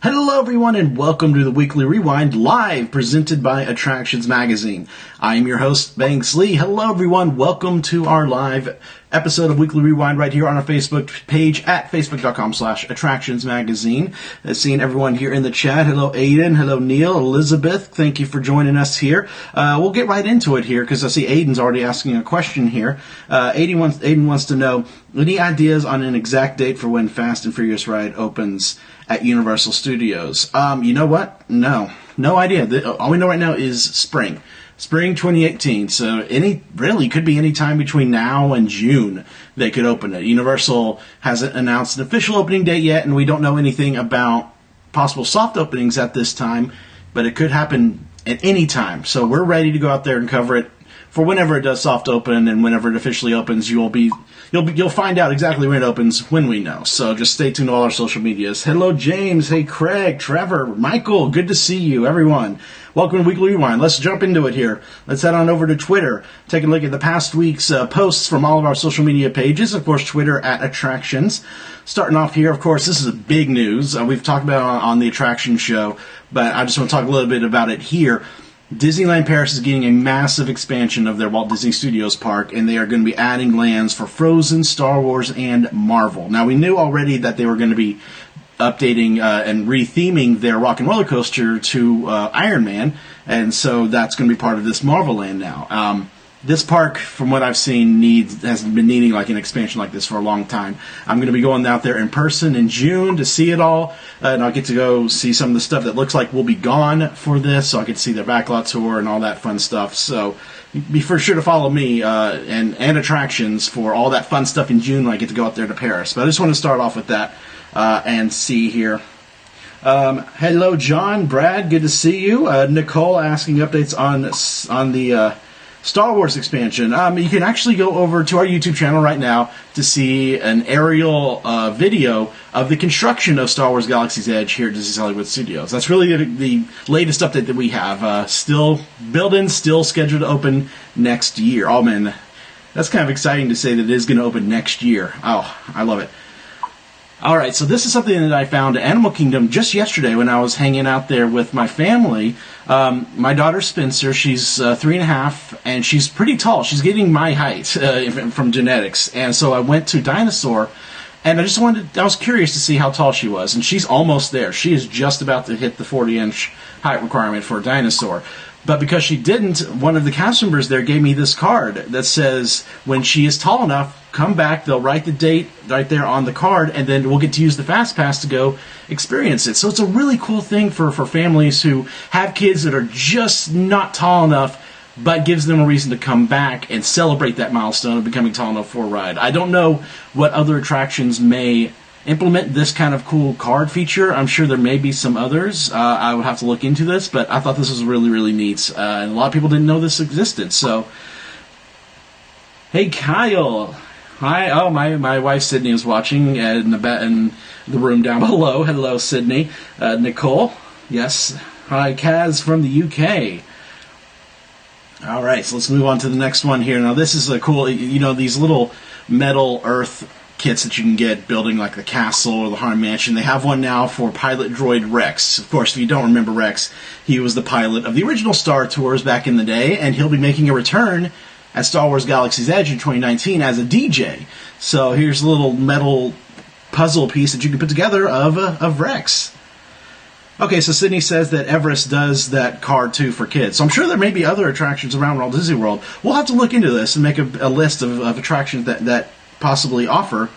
Hello everyone and welcome to the Weekly Rewind live presented by Attractions Magazine. I am your host, Banks Lee. Hello everyone, welcome to our live episode of Weekly Rewind right here on our Facebook page at facebook.com/Attractions Magazine. Seeing everyone here in the chat. Hello Aiden, hello Neil, Elizabeth, thank you for joining us here. We'll get right into it here because I see Aiden's already asking a question here. Aiden wants to know, any ideas on an exact date for when Fast and Furious Ride opens at Universal Studios? You know what? No idea. All we know right now is spring 2018. So could be any time between now and June they could open it. Universal hasn't announced an official opening date yet, and we don't know anything about possible soft openings at this time, but it could happen at any time. So we're ready to go out there and cover it for whenever it does soft open, and whenever it officially opens, you'll find out exactly when it opens when we know. So just stay tuned to all our social medias. Hello James, hey Craig, Trevor, Michael, good to see you, everyone. Welcome to Weekly Rewind. Let's jump into it here. Let's head on over to Twitter. Take a look at the past week's posts from all of our social media pages. Of course, Twitter at Attractions. Starting off here, of course, this is big news. We've talked about it on the Attraction Show, but I just want to talk a little bit about it here. Disneyland Paris is getting a massive expansion of their Walt Disney Studios park, and they are going to be adding lands for Frozen, Star Wars, and Marvel. Now, we knew already that they were going to be updating and re-theming their Rock and Roller Coaster to Iron Man, and so that's going to be part of this Marvel land now. This park, from what I've seen, has been needing like an expansion like this for a long time. I'm going to be going out there in person in June to see it all, and I'll get to go see some of the stuff that looks like will be gone for this, so I get to see their backlot tour and all that fun stuff. So be for sure to follow me and Attractions for all that fun stuff in June when I get to go out there to Paris. But I just want to start off with that and see here. Hello, John, Brad, good to see you. Nicole asking updates on the Star Wars expansion. You can actually go over to our YouTube channel right now to see an aerial video of the construction of Star Wars Galaxy's Edge here at Disney's Hollywood Studios. That's really the latest update that we have. Still building, still scheduled to open next year. Oh man, that's kind of exciting to say that it is going to open next year. Oh, I love it. Alright, so this is something that I found at Animal Kingdom just yesterday when I was hanging out there with my family. My daughter Spencer, she's 3.5, and she's pretty tall. She's getting my height from genetics. And so I went to Dinosaur, and I was curious to see how tall she was. And she's almost there. She is just about to hit the 40-inch height requirement for a Dinosaur. But because she didn't, one of the cast members there gave me this card that says, when she is tall enough, come back, they'll write the date right there on the card, and then we'll get to use the Fast Pass to go experience it. So it's a really cool thing for families who have kids that are just not tall enough, but gives them a reason to come back and celebrate that milestone of becoming tall enough for a ride. I don't know what other attractions may implement this kind of cool card feature. I'm sure there may be some others. I would have to look into this, but I thought this was really, really neat. And a lot of people didn't know this existed. So, hey Kyle. Hi. Oh, my wife Sydney is watching in the room down below. Hello, Sydney. Nicole. Yes. Hi, Kaz from the UK. All right, so let's move on to the next one here. Now, this is a cool, these little metal earth kits that you can get building like the castle or the Haunted Mansion. They have one now for pilot droid Rex. Of course, if you don't remember Rex, he was the pilot of the original Star Tours back in the day, and he'll be making a return at Star Wars Galaxy's Edge in 2019 as a DJ. So here's a little metal puzzle piece that you can put together of Rex. Okay, so Sydney says that Everest does that card too for kids. So I'm sure there may be other attractions around Walt Disney World. We'll have to look into this and make a list of attractions that possibly offer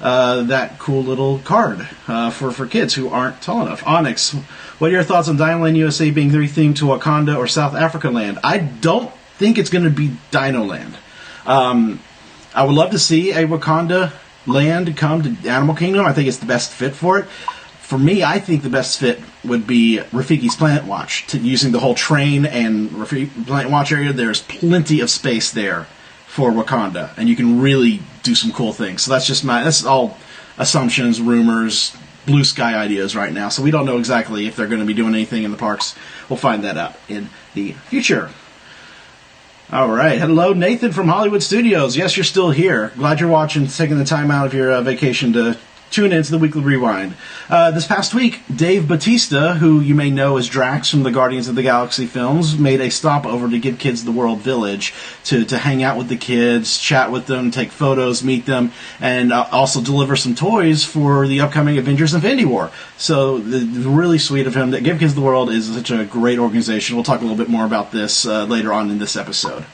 that cool little card for kids who aren't tall enough. Onyx, what are your thoughts on Dinoland USA being rethemed to Wakanda or South Africa land? I don't think it's going to be Dino Land. I would love to see a Wakanda land come to Animal Kingdom. I think it's the best fit for it. For me, I think the best fit would be Rafiki's Planet Watch. Using the whole train and Rafiki's Planet Watch area, there's plenty of space there for Wakanda, and you can really do some cool things. So that's all assumptions, rumors, blue sky ideas right now. So we don't know exactly if they're going to be doing anything in the parks. We'll find that out in the future. All right. Hello, Nathan from Hollywood Studios. Yes, you're still here. Glad you're watching, taking the time out of your vacation to tune in to the Weekly Rewind. This past week, Dave Bautista, who you may know as Drax from the Guardians of the Galaxy films, made a stop over to Give Kids the World Village to hang out with the kids, chat with them, take photos, meet them, and also deliver some toys for the upcoming Avengers Infinity War. So, really sweet of him. That Give Kids the World is such a great organization. We'll talk a little bit more about this later on in this episode.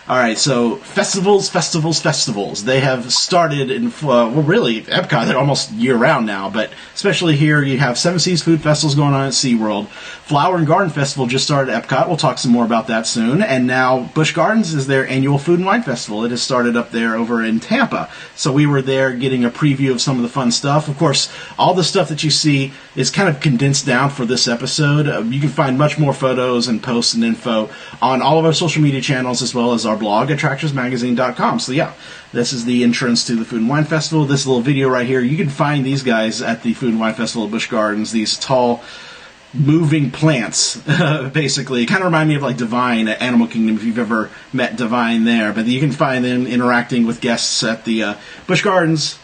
Alright, so festivals. They have started in, really, Epcot, they're almost year-round now, but especially here, you have Seven Seas Food Festivals going on at SeaWorld. Flower and Garden Festival just started at Epcot. We'll talk some more about that soon. And now Busch Gardens is their annual Food and Wine Festival. It has started up there over in Tampa. So we were there getting a preview of some of the fun stuff. Of course, all the stuff that you see is kind of condensed down for this episode. You can find much more photos and posts and info on all of our social media channels as well as our blog, attractionsmagazine.com. So yeah, this is the entrance to the Food and Wine Festival. This little video right here, you can find these guys at the Food and Wine Festival at Busch Gardens, these tall, moving plants, basically. It kind of remind me of like Divine at Animal Kingdom, if you've ever met Divine there. But you can find them interacting with guests at the Busch Gardens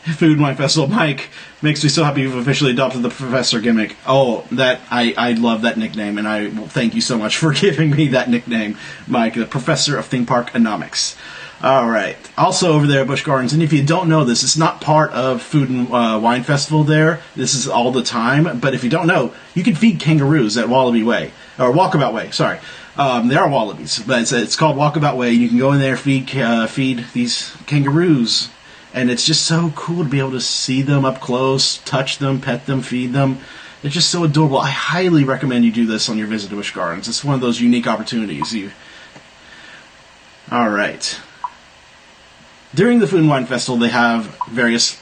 Food and Wine Festival. Mike, makes me so happy you've officially adopted the Professor gimmick. Oh, that I love that nickname, and I thank you so much for giving me that nickname, Mike, the Professor of Theme Park Economics. Alright, also over there at Busch Gardens, and if you don't know this, it's not part of Food and Wine Festival there. This is all the time, but if you don't know, you can feed kangaroos at Wallaby Way, or Walkabout Way, sorry. They are wallabies, but it's called Walkabout Way. You can go in there, feed these kangaroos, and it's just so cool to be able to see them up close, touch them, pet them, feed them. It's just so adorable. I highly recommend you do this on your visit to Busch Gardens. It's one of those unique opportunities. Alright. During the Food and Wine Festival, they have various,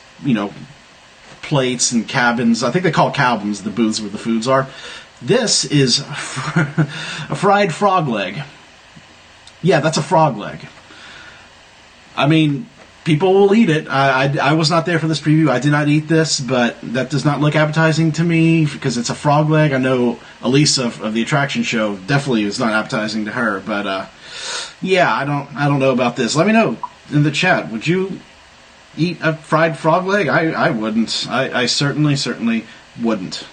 plates and cabins. I think they call cabins the booths where the foods are. This is a fried frog leg. Yeah, that's a frog leg. I mean, people will eat it. I was not there for this preview. I did not eat this, but that does not look appetizing to me because it's a frog leg. I know Elisa of the attraction show definitely is not appetizing to her, but yeah, I don't know about this. Let me know in the chat. Would you eat a fried frog leg? I wouldn't. I certainly wouldn't.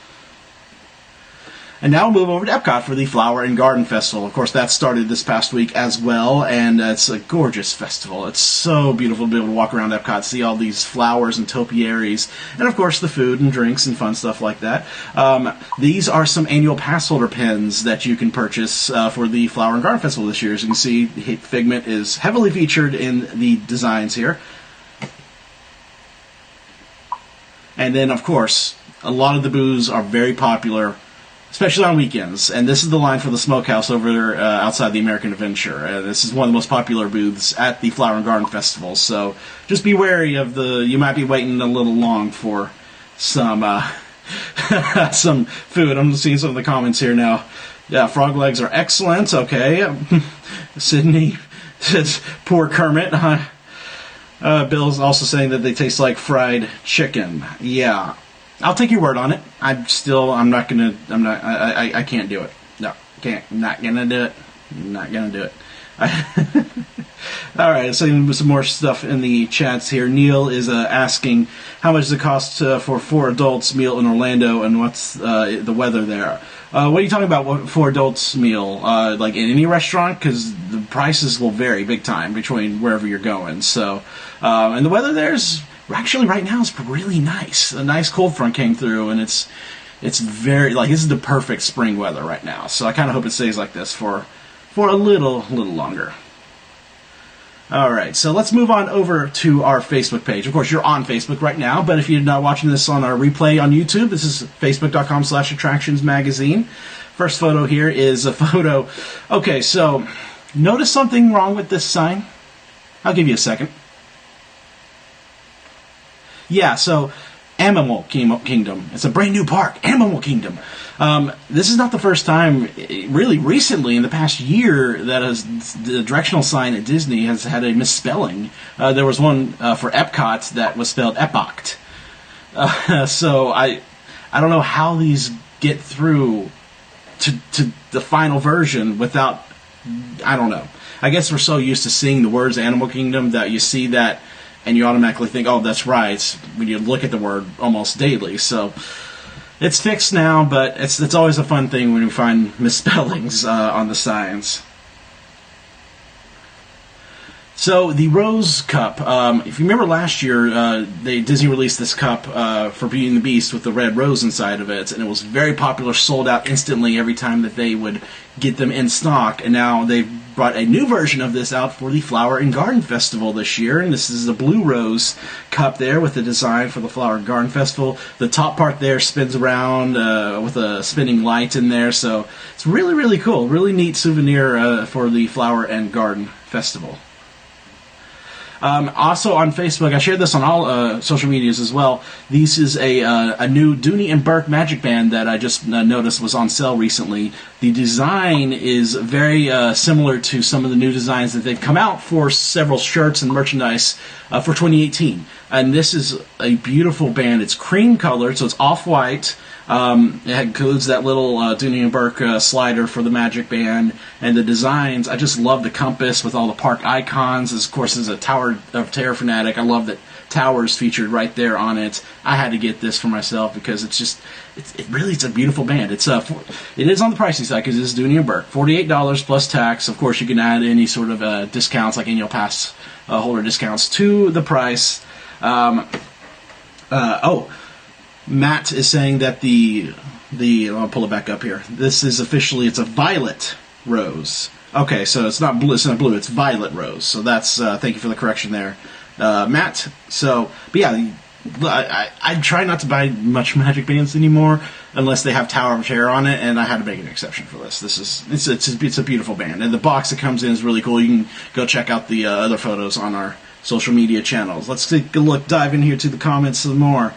And now we'll move over to Epcot for the Flower and Garden Festival. Of course, that started this past week as well, and it's a gorgeous festival. It's so beautiful to be able to walk around Epcot, see all these flowers and topiaries, and of course the food and drinks and fun stuff like that. These are some annual pass holder pins that you can purchase for the Flower and Garden Festival this year. As you can see, Figment is heavily featured in the designs here. And then, of course, a lot of the booths are very popular, especially on weekends. And this is the line for the Smokehouse over outside the American Adventure. This is one of the most popular booths at the Flower and Garden Festival. So just be wary of you might be waiting a little long for some some food. I'm seeing some of the comments here now. Yeah, frog legs are excellent. Okay. Sydney says, poor Kermit. Bill's also saying that they taste like fried chicken. Yeah. I'll take your word on it. I can't do it. No, can't. Not gonna do it. Not gonna do it. Alright, so some more stuff in the chats here. Neil is asking, how much does it cost for 4 adults meal in Orlando, and what's the weather there? What are you talking about for adults meal? Like in any restaurant? Because the prices will vary big time between wherever you're going. So, and the weather there's actually right now is really nice. A nice cold front came through, and it's very, like, this is the perfect spring weather right now. So I kind of hope it stays like this for a little longer. Alright, so let's move on over to our Facebook page. Of course, you're on Facebook right now, but if you're not watching this on our replay on YouTube, this is facebook.com/attractionsmagazine. First photo here is a photo. Okay, so notice something wrong with this sign? I'll give you a second. Yeah, so Animal Kingdom. It's a brand new park, Animal Kingdom. This is not the first time, really recently, in the past year, that the directional sign at Disney has had a misspelling. There was one for Epcot that was spelled Epocht. So I don't know how these get through to the final version without, I don't know. I guess we're so used to seeing the words Animal Kingdom that you see that and you automatically think, oh, that's right, when you look at the word almost daily. So it's fixed now, but it's always a fun thing when you find misspellings on the signs. So the Rose Cup, if you remember last year, Disney released this cup for Beauty and the Beast with the red rose inside of it, and it was very popular, sold out instantly every time that they would get them in stock. And now they've brought a new version of this out for the Flower and Garden Festival this year, and this is the blue rose cup there with the design for the Flower and Garden Festival. The top part there spins around with a spinning light in there, so it's really, really cool. Really neat souvenir for the Flower and Garden Festival. Also on Facebook, I shared this on all social medias as well. This is a new Dooney and Burke Magic Band that I just noticed was on sale recently. The design is very similar to some of the new designs that they've come out for several shirts and merchandise for 2018. And this is a beautiful band. It's cream colored, so it's off-white. It includes that little Dooney and Burke slider for the Magic Band, and the designs. I just love the compass with all the park icons. Of course, as a Tower of Terror fanatic, I love that Tower's featured right there on it. I had to get this for myself because it's a beautiful band. It is on the pricey side because it's Dooney and Burke, $48 plus tax. Of course, you can add any sort of discounts like annual pass holder discounts to the price. Matt is saying that I'll pull it back up here. This is officially, it's a violet rose. Okay, so it's not blue, it's violet rose. So that's, thank you for the correction there, Matt. So, but yeah, I try not to buy much Magic Bands anymore unless they have Tower of Terror on it, and I had to make an exception for this. It's a beautiful band, and the box it comes in is really cool. You can go check out the other photos on our social media channels. Let's take a look, dive in here to the comments some more.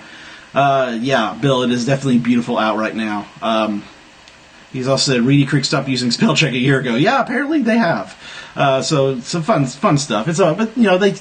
Yeah, Bill, it is definitely beautiful out right now. He's also said Reedy Creek stopped using spell check a year ago. Yeah, apparently they have. So some fun stuff. But they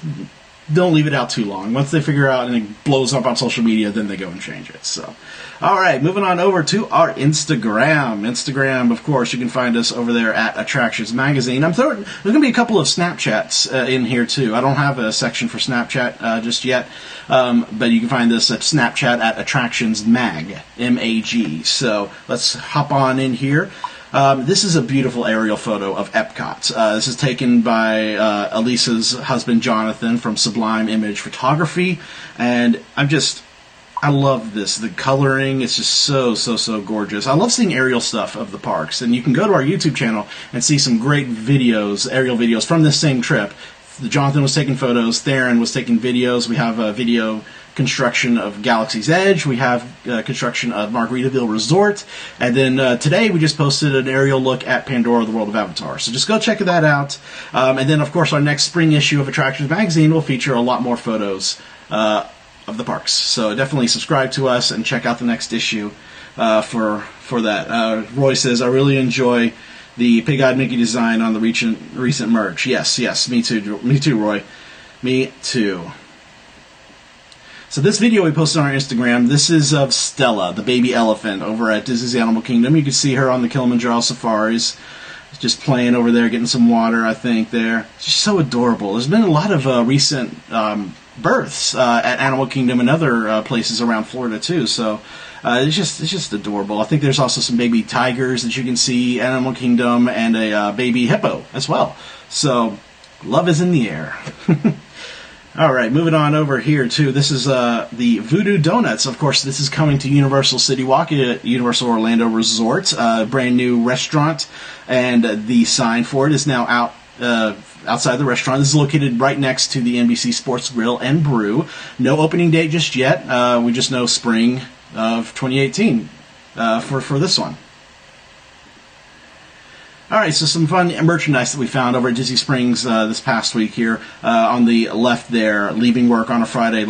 don't leave it out too long. Once they figure out and it blows up on social media, then they go and change it. So, all right, moving on over to our Instagram. Instagram, of course, you can find us over there at Attractions Magazine. There's going to be a couple of Snapchats in here too. I don't have a section for Snapchat just yet, but you can find us at Snapchat at Attractions Mag, M-A-G. So let's hop on in here. This is a beautiful aerial photo of Epcot. This is taken by Elisa's husband, Jonathan, from Sublime Image Photography. And I love this. The coloring is just so gorgeous. I love seeing aerial stuff of the parks. And you can go to our YouTube channel and see some great videos, aerial videos from this same trip. Jonathan was taking photos. Theron was taking videos. We have a video construction of Galaxy's Edge. We have construction of Margaritaville Resort. And then today we just posted an aerial look at Pandora, the World of Avatar. So just go check that out. And then, of course, our next spring issue of Attractions Magazine will feature a lot more photos of the parks. So definitely subscribe to us and check out the next issue for that. Roy says, I really enjoy the Pig-Eyed Mickey design on the recent merch. Yes, me too, Roy. Me too. So this video we posted on our Instagram, this is of Stella, the baby elephant, over at Disney's Animal Kingdom. You can see her on the Kilimanjaro safaris, just playing over there, getting some water, I think, there. She's so adorable. There's been a lot of recent births at Animal Kingdom and other places around Florida, too, so it's just adorable. I think there's also some baby tigers that you can see at Animal Kingdom, and a baby hippo as well. So, love is in the air. All right, moving on over here, too. This is the Voodoo Donuts. Of course, this is coming to Universal City Walk at Universal Orlando Resort. Brand new restaurant, and the sign for it is now out outside the restaurant. This is located right next to the NBC Sports Grill and Brew. No opening date just yet. We just know spring of 2018 for this one. All right, so some fun merchandise that we found over at Disney Springs this past week here. On the left there, leaving work on a Friday,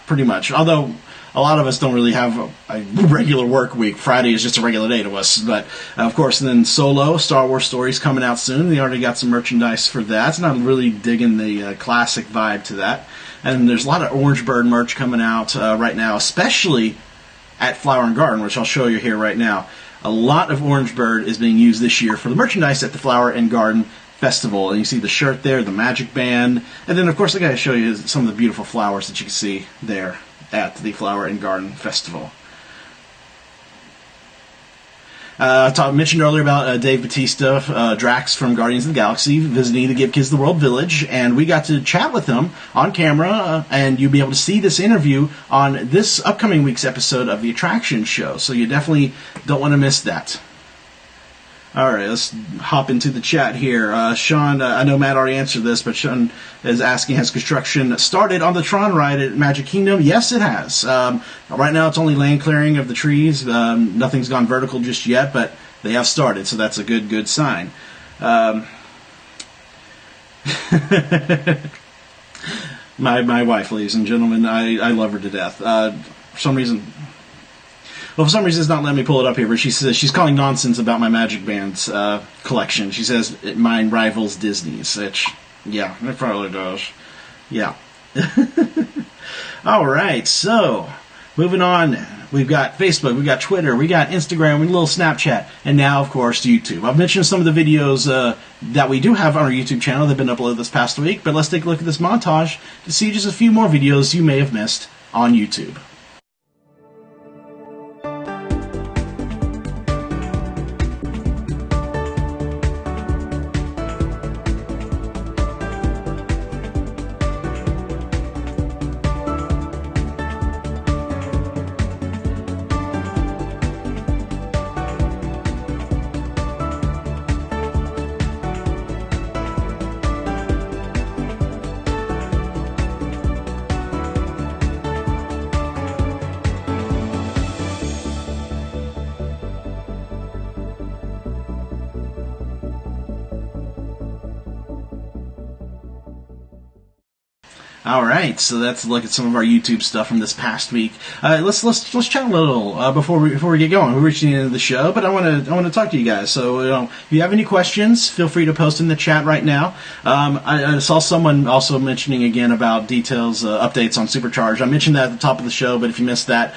pretty much. Although a lot of us don't really have a regular work week. Friday is just a regular day to us. But, of course, and then Solo, Star Wars Stories coming out soon. They already got some merchandise for that, and I'm really digging the classic vibe to that. And there's a lot of Orange Bird merch coming out right now, especially at Flower and Garden, which I'll show you here right now. A lot of Orange Bird is being used this year for the merchandise at the Flower and Garden Festival. And you see the shirt there, the Magic Band, and then of course I gotta show you some of the beautiful flowers that you can see there at the Flower and Garden Festival. I mentioned earlier about Dave Bautista, Drax from Guardians of the Galaxy, visiting the Give Kids the World Village, and we got to chat with him on camera, and you'll be able to see this interview on this upcoming week's episode of the Attraction Show, so you definitely don't want to miss that. Alright, let's hop into the chat here. Sean, I know Matt already answered this, but Sean is asking, has construction started on the Tron ride at Magic Kingdom? Yes, it has. Right now it's only land clearing of the trees. Nothing's gone vertical just yet, but they have started, so that's a good sign. My wife, ladies and gentlemen, I love her to death. For some reason it's not letting me pull it up here, but she says she's calling nonsense about my Magic Bands collection. She says mine rivals Disney's, which, yeah, it probably does. Yeah. All right, so moving on, we've got Facebook, we've got Twitter, we got Instagram, we got a little Snapchat, and now, of course, YouTube. I've mentioned some of the videos that we do have on our YouTube channel that have been uploaded this past week, but let's take a look at this montage to see just a few more videos you may have missed on YouTube. All right, so that's a look at some of our YouTube stuff from this past week. Let's chat a little before we get going. We're reaching the end of the show, but I want to talk to you guys. So if you have any questions, feel free to post in the chat right now. I saw someone also mentioning again about details, updates on Supercharged. I mentioned that at the top of the show, but if you missed that,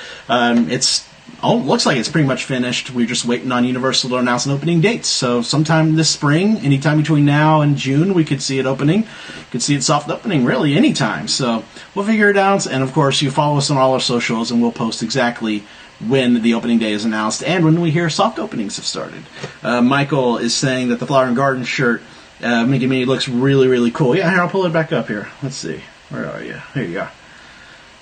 looks like it's pretty much finished. We're just waiting on Universal to announce an opening date. So sometime this spring, anytime between now and June, we could see it opening. Could see it soft opening really anytime. So we'll figure it out. And of course, you follow us on all our socials, and we'll post exactly when the opening day is announced and when we hear soft openings have started. Michael is saying that the Flower and Garden shirt, Mickey Minnie, looks really, really cool. Yeah, here, I'll pull it back up here. Let's see. Where are you? Here you are.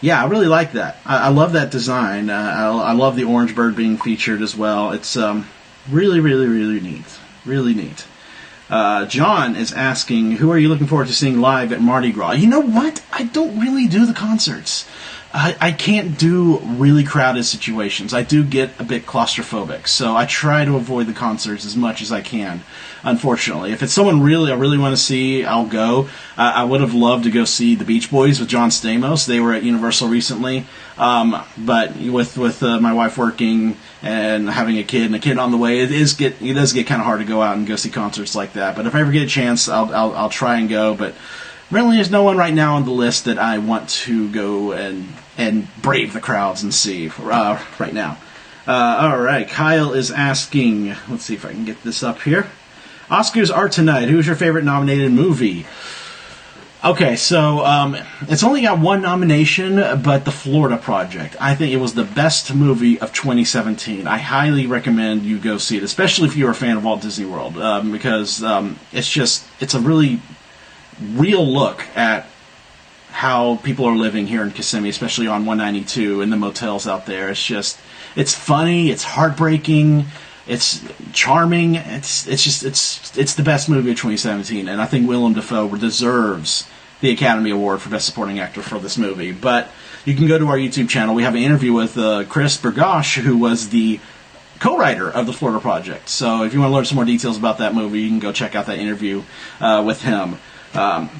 Yeah, I really like that. I love that design. I love the orange bird being featured as well. It's really, really, really neat. Really neat. John is asking, who are you looking forward to seeing live at Mardi Gras? You know what? I don't really do the concerts. I can't do really crowded situations. I do get a bit claustrophobic, so I try to avoid the concerts as much as I can, unfortunately. If it's someone I really want to see, I'll go. I would have loved to go see the Beach Boys with John Stamos. They were at Universal recently, but with my wife working and having a kid on the way, it does get kind of hard to go out and go see concerts like that. But if I ever get a chance, I'll try and go, but really, there's no one right now on the list that I want to go and brave the crowds and see right now. All right, Kyle is asking, let's see if I can get this up here. Oscars are tonight. Who's your favorite nominated movie? Okay, so it's only got one nomination, but The Florida Project. I think it was the best movie of 2017. I highly recommend you go see it, especially if you're a fan of Walt Disney World, because it's a really real look at how people are living here in Kissimmee, especially on 192 and the motels out there. It's funny, it's heartbreaking, it's charming, it's the best movie of 2017, and I think Willem Dafoe deserves the Academy Award for Best Supporting Actor for this movie. But you can go to our YouTube channel. We have an interview with Chris Bergosh, who was the co-writer of The Florida Project. So if you want to learn some more details about that movie, you can go check out that interview with him.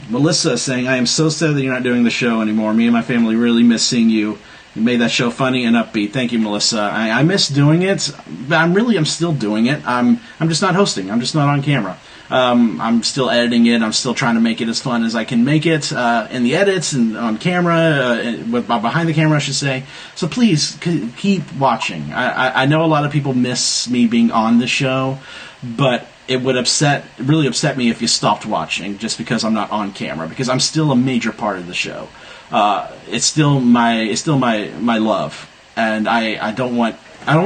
Melissa is saying, I am so sad that you're not doing the show anymore. Me and my family really miss seeing you. You made that show funny and upbeat. Thank you, Melissa. I miss doing it, but I'm still doing it. I'm just not hosting. I'm just not on camera. I'm still editing it. I'm still trying to make it as fun as I can make it in the edits and on camera, behind the camera, I should say. So please keep watching. I know a lot of people miss me being on the show, but it would really upset me if you stopped watching just because I'm not on camera, because I'm still a major part of the show. It's still my love, and I don't want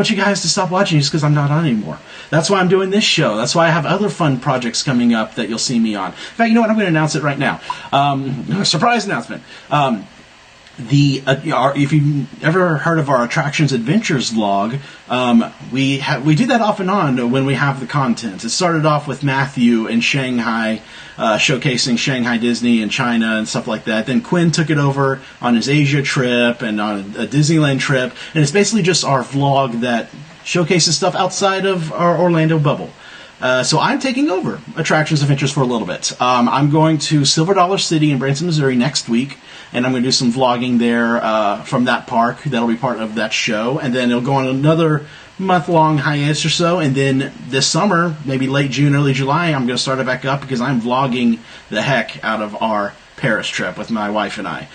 you guys to stop watching just because I'm not on anymore. That's why I'm doing this show. That's why I have other fun projects coming up that you'll see me on. In fact, you know what? I'm going to announce it right now. Surprise announcement. If you've ever heard of our Attractions Adventures vlog, we do that off and on when we have the content. It started off with Matthew in Shanghai, showcasing Shanghai Disney and China and stuff like that. Then Quinn took it over on his Asia trip and on a Disneyland trip, and it's basically just our vlog that showcases stuff outside of our Orlando bubble. So I'm taking over Attractions Adventures for a little bit. I'm going to Silver Dollar City in Branson, Missouri next week, and I'm going to do some vlogging there from that park. That'll be part of that show, and then it'll go on another month-long hiatus or so, and then this summer, maybe late June, early July, I'm going to start it back up because I'm vlogging the heck out of our Paris trip with my wife and I,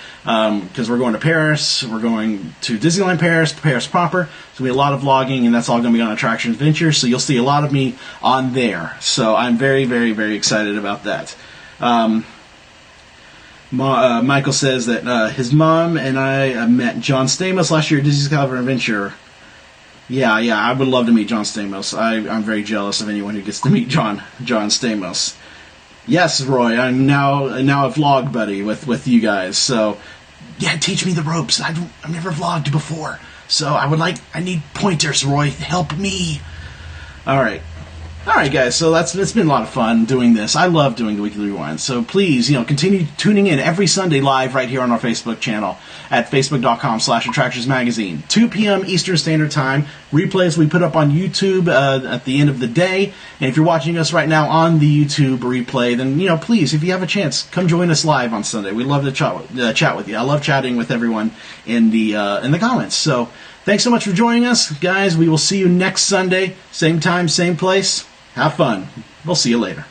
because we're going to Paris, we're going to Disneyland Paris proper, so we have a lot of vlogging, and that's all going to be on Attraction Adventures, so you'll see a lot of me on there, so I'm very, very, very excited about that. Michael says that his mom and I met John Stamos last year at Disney's California Adventure. Yeah, I would love to meet John Stamos. I'm very jealous of anyone who gets to meet John Stamos. Yes, Roy, I'm now a vlog buddy with you guys. So, yeah, teach me the ropes. I've never vlogged before, so I need pointers. Roy, help me. All right, guys. So it's been a lot of fun doing this. I love doing the Weekly Rewind. So please, continue tuning in every Sunday live right here on our Facebook channel at facebook.com/attractionsmagazine. 2 p.m. Eastern Standard Time. Replays we put up on YouTube at the end of the day. And if you're watching us right now on the YouTube replay, then please, if you have a chance, come join us live on Sunday. We'd love to chat with you. I love chatting with everyone in the comments. So thanks so much for joining us, guys. We will see you next Sunday, same time, same place. Have fun. We'll see you later.